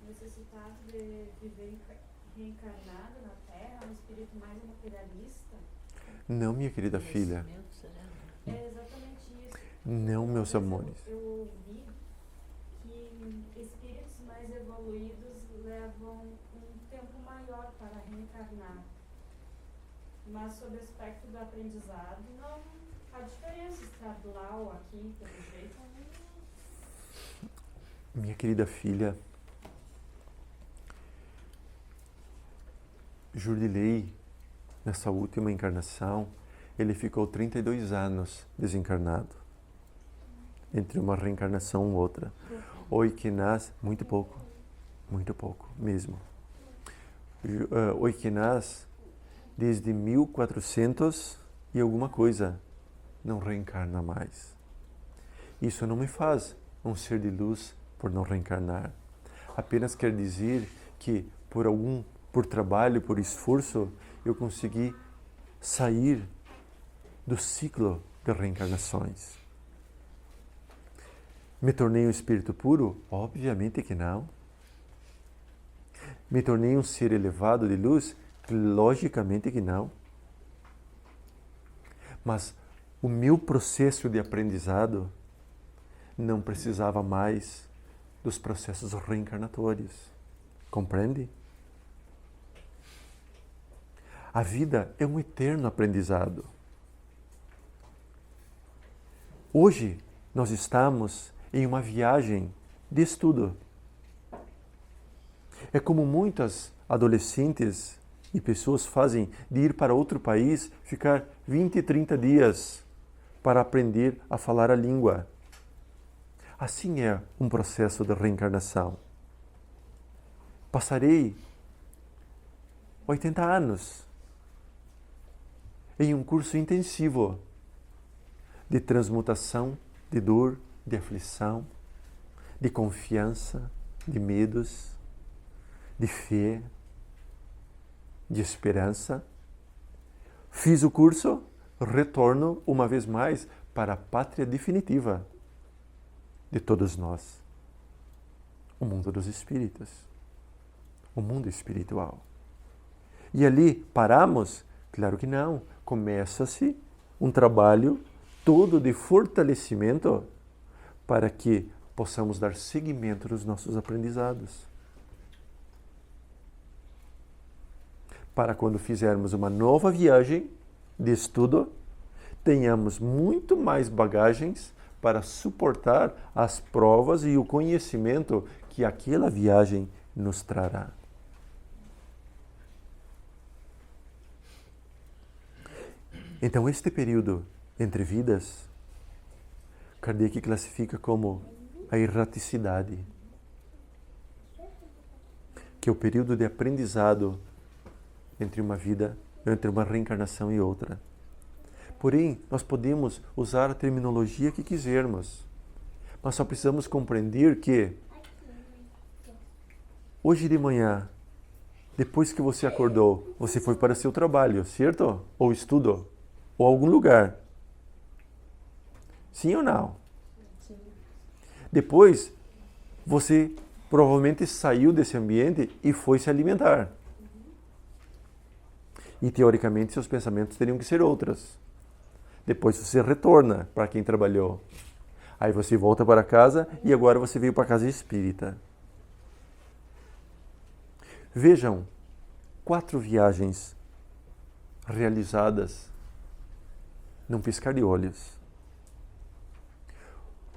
[SPEAKER 5] necessitado de viver reencarnado na Terra, um espírito mais materialista?
[SPEAKER 1] Não, minha querida filha.
[SPEAKER 5] É exatamente isso.
[SPEAKER 1] Não, meus amores.
[SPEAKER 5] Eu ouvi que espíritos mais evoluídos levam um tempo maior para reencarnar. Mas sob o aspecto do aprendizado, não há diferença estar lá ou aqui, pelo jeito.
[SPEAKER 1] Minha querida filha, Jurdilei, nessa última encarnação, ele ficou 32 anos desencarnado. Entre uma reencarnação e outra. O Oikenaz, muito pouco mesmo. O Oikenaz, desde 1400 e alguma coisa, não reencarna mais. Isso não me faz um ser de luz por não reencarnar. Apenas quer dizer que por trabalho, por esforço, eu consegui sair do ciclo de reencarnações. Me tornei um espírito puro? Obviamente que não. Me tornei um ser elevado de luz? Logicamente que não. Mas o meu processo de aprendizado não precisava mais dos processos reencarnatórios. Compreende? A vida é um eterno aprendizado. Hoje, nós estamos em uma viagem de estudo. É como muitas adolescentes e pessoas fazem de ir para outro país, ficar 20, 30 dias para aprender a falar a língua. Assim é um processo de reencarnação. Passarei 80 anos em um curso intensivo de transmutação, de dor, de aflição, de confiança, de medos, de fé, de esperança. Fiz o curso, retorno uma vez mais para a pátria definitiva de todos nós. O mundo dos espíritos. O mundo espiritual. E ali paramos? Claro que não. Começa-se um trabalho todo de fortalecimento para que possamos dar seguimento nos nossos aprendizados. Para quando fizermos uma nova viagem de estudo, tenhamos muito mais bagagens para suportar as provas e o conhecimento que aquela viagem nos trará. Então, este período entre vidas, Kardec classifica como a erraticidade, que é o período de aprendizado entre uma vida, entre uma reencarnação e outra. Porém, nós podemos usar a terminologia que quisermos, mas só precisamos compreender que hoje de manhã, depois que você acordou, você foi para seu trabalho, certo? Ou estudo, ou algum lugar. Sim ou não?
[SPEAKER 5] Sim.
[SPEAKER 1] Depois, você provavelmente saiu desse ambiente e foi se alimentar. E teoricamente seus pensamentos teriam que ser outros. Depois você retorna para quem trabalhou. Aí você volta para casa e agora você veio para a casa espírita. Vejam, 4 viagens realizadas num piscar de olhos.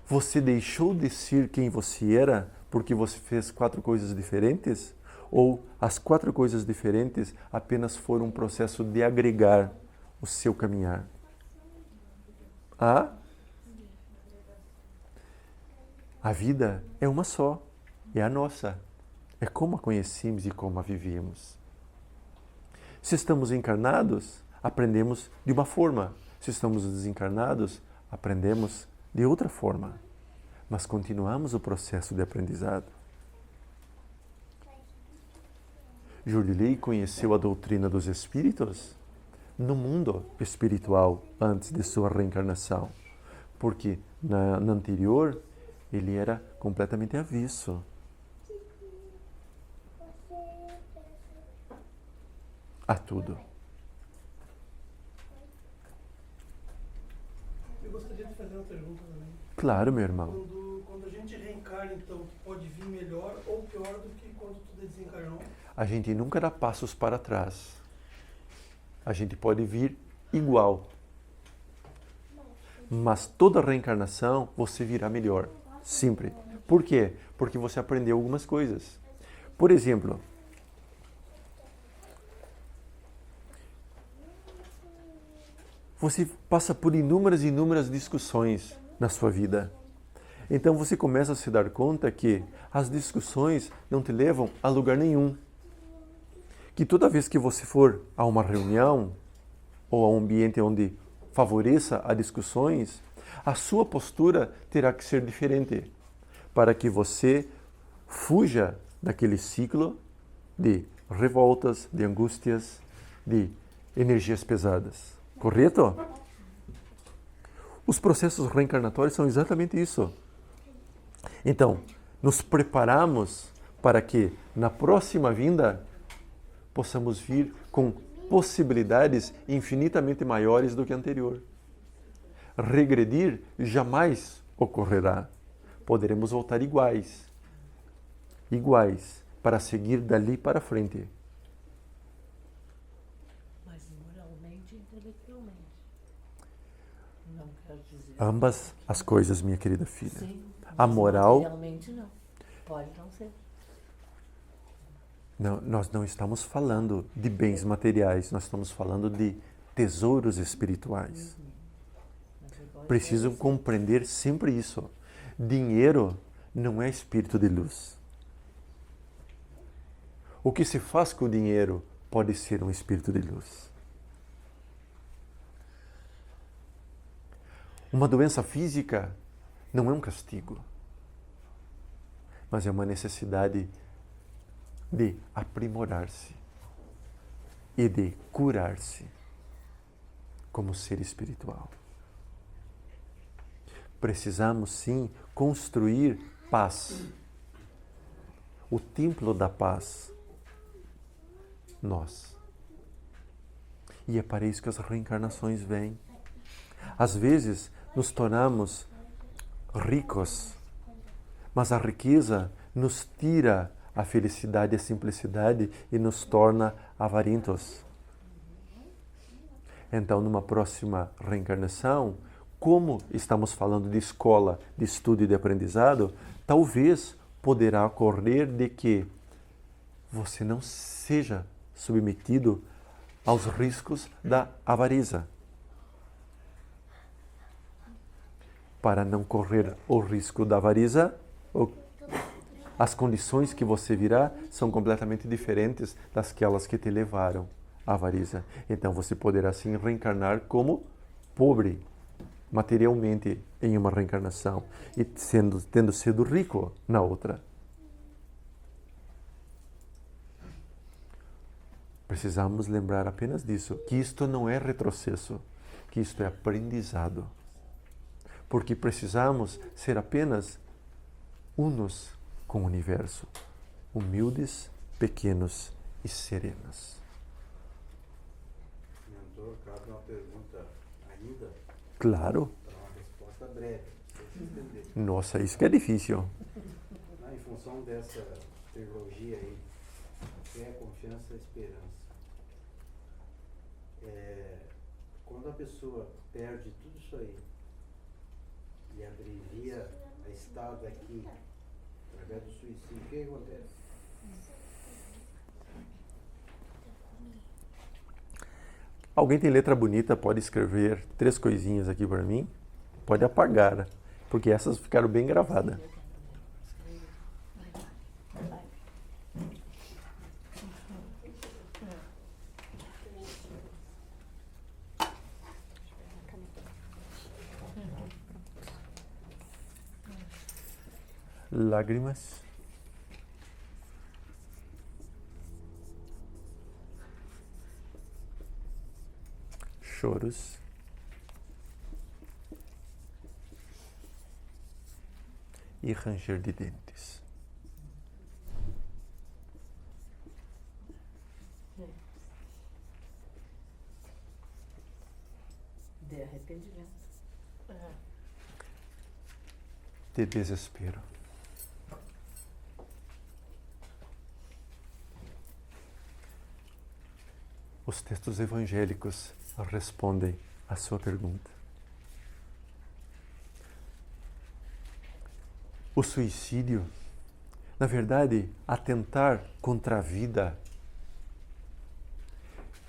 [SPEAKER 1] Você deixou de ser quem você era porque você fez 4 coisas diferentes? Ou as 4 coisas diferentes apenas foram um processo de agregar o seu caminhar? A vida é uma só, é a nossa. É como a conhecemos e como a vivemos. Se estamos encarnados, aprendemos de uma forma. Se estamos desencarnados, aprendemos de outra forma. Mas continuamos o processo de aprendizado. Jurilei conheceu a doutrina dos espíritos no mundo espiritual antes de sua reencarnação. Porque na anterior, ele era completamente avesso. A tudo.
[SPEAKER 6] Eu gostaria de fazer uma pergunta também.
[SPEAKER 1] Claro, meu irmão.
[SPEAKER 6] Quando a gente reencarna, então, pode vir melhor ou pior do que quando tu desencarnou?
[SPEAKER 1] A gente nunca dá passos para trás. A gente pode vir igual. Mas toda reencarnação você virá melhor. Sempre. Por quê? Porque você aprendeu algumas coisas. Por exemplo, você passa por inúmeras e inúmeras discussões na sua vida. Então você começa a se dar conta que as discussões não te levam a lugar nenhum. Que toda vez que você for a uma reunião ou a um ambiente onde favoreça as discussões, a sua postura terá que ser diferente para que você fuja daquele ciclo de revoltas, de angústias, de energias pesadas. Correto? Os processos reencarnatórios são exatamente isso. Então, nos preparamos para que na próxima vinda possamos vir com possibilidades infinitamente maiores do que a anterior. Regredir jamais ocorrerá. Poderemos voltar iguais, para seguir dali para frente.
[SPEAKER 2] Mas moralmente e intelectualmente. Não quero dizer.
[SPEAKER 1] Ambas as coisas, minha querida filha.
[SPEAKER 2] Sim,
[SPEAKER 1] A moral...
[SPEAKER 2] Realmente não. Pode não ser.
[SPEAKER 1] Não, nós não estamos falando de bens materiais, nós estamos falando de tesouros espirituais. Precisam compreender sempre isso. Dinheiro não é espírito de luz. O que se faz com o dinheiro pode ser um espírito de luz. Uma doença física não é um castigo, mas é uma necessidade de aprimorar-se e de curar-se como ser espiritual. Precisamos sim construir paz. O templo da paz. Nós. E é para isso que as reencarnações vêm. Às vezes nos tornamos ricos, mas a riqueza nos tira a felicidade e a simplicidade e nos torna avarentos. Então, numa próxima reencarnação, como estamos falando de escola, de estudo e de aprendizado, talvez poderá ocorrer de que você não seja submetido aos riscos da avareza. Para não correr o risco da avareza, as condições que você virá são completamente diferentes daquelas que te levaram à avareza. Então você poderá sim reencarnar como pobre, materialmente, em uma reencarnação e tendo sido rico na outra. Precisamos lembrar apenas disso, que isto não é retrocesso, que isto é aprendizado. Porque precisamos ser apenas unos com o universo, humildes, pequenos e serenos.
[SPEAKER 7] Mentor, cabe uma pergunta ainda?
[SPEAKER 1] Claro.
[SPEAKER 7] Para uma resposta breve, para você entender.
[SPEAKER 1] Nossa, isso que é difícil.
[SPEAKER 7] Em função dessa trilogia aí, fé, confiança e esperança. Quando a pessoa perde tudo isso aí e abrevia a estada aqui através do suicídio, o que acontece?
[SPEAKER 1] Alguém tem letra bonita, pode escrever 3 coisinhas aqui para mim? Pode apagar, porque essas ficaram bem gravadas. Lágrimas. Choros. E ranger de dentes.
[SPEAKER 2] De arrependimento.
[SPEAKER 1] De desespero. Os textos evangélicos respondem à sua pergunta. O suicídio, na verdade, atentar contra a vida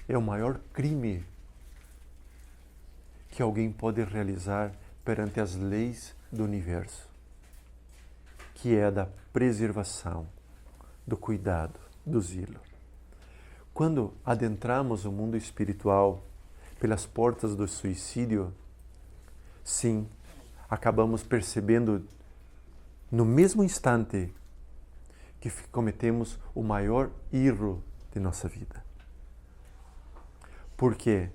[SPEAKER 1] é o maior crime que alguém pode realizar perante as leis do universo, que é a da preservação, do cuidado, do zelo. Quando adentramos o mundo espiritual pelas portas do suicídio, sim, acabamos percebendo no mesmo instante que cometemos o maior erro de nossa vida. Porque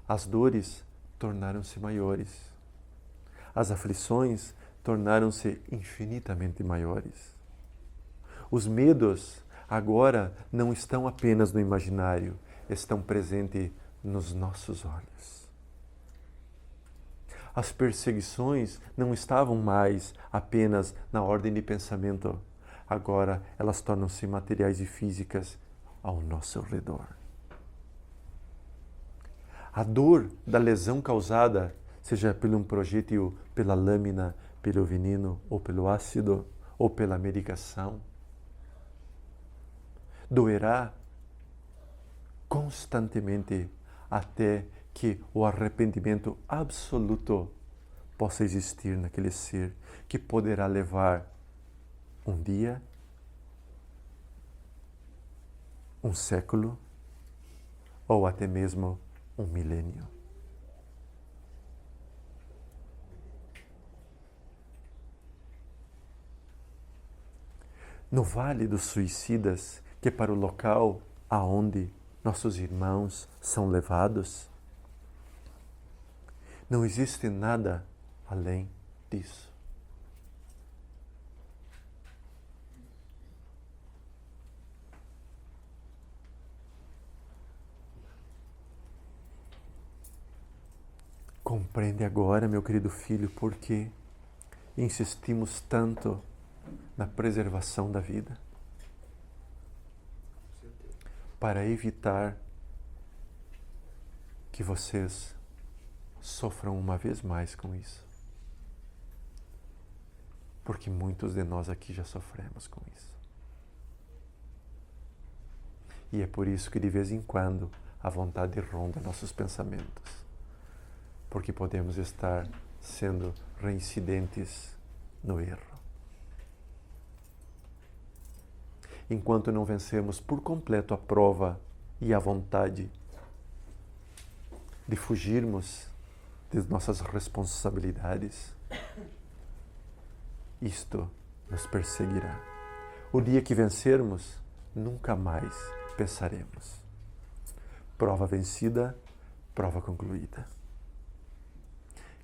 [SPEAKER 1] as dores tornaram-se maiores, as aflições tornaram-se infinitamente maiores. Os medos agora não estão apenas no imaginário, estão presentes nos nossos olhos. As perseguições não estavam mais apenas na ordem de pensamento, agora elas tornam-se materiais e físicas ao nosso redor. A dor da lesão causada, seja por um projétil, pela lâmina, pelo veneno, ou pelo ácido, ou pela medicação, doerá constantemente até que o arrependimento absoluto possa existir naquele ser, que poderá levar um dia, um século, ou até mesmo um milênio. No Vale dos Suicidas, que é para o local aonde nossos irmãos são levados, não existe nada além disso. Compreende agora, meu querido filho, por que insistimos tanto na preservação da vida? Para evitar que vocês sofram uma vez mais com isso. Porque muitos de nós aqui já sofremos com isso. E é por isso que de vez em quando a vontade ronda nossos pensamentos. Porque podemos estar sendo reincidentes no erro. Enquanto não vencermos por completo a prova e a vontade de fugirmos de nossas responsabilidades, isto nos perseguirá. O dia que vencermos, nunca mais pensaremos. Prova vencida, prova concluída.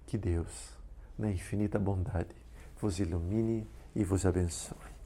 [SPEAKER 1] Que Deus, na infinita bondade, vos ilumine e vos abençoe.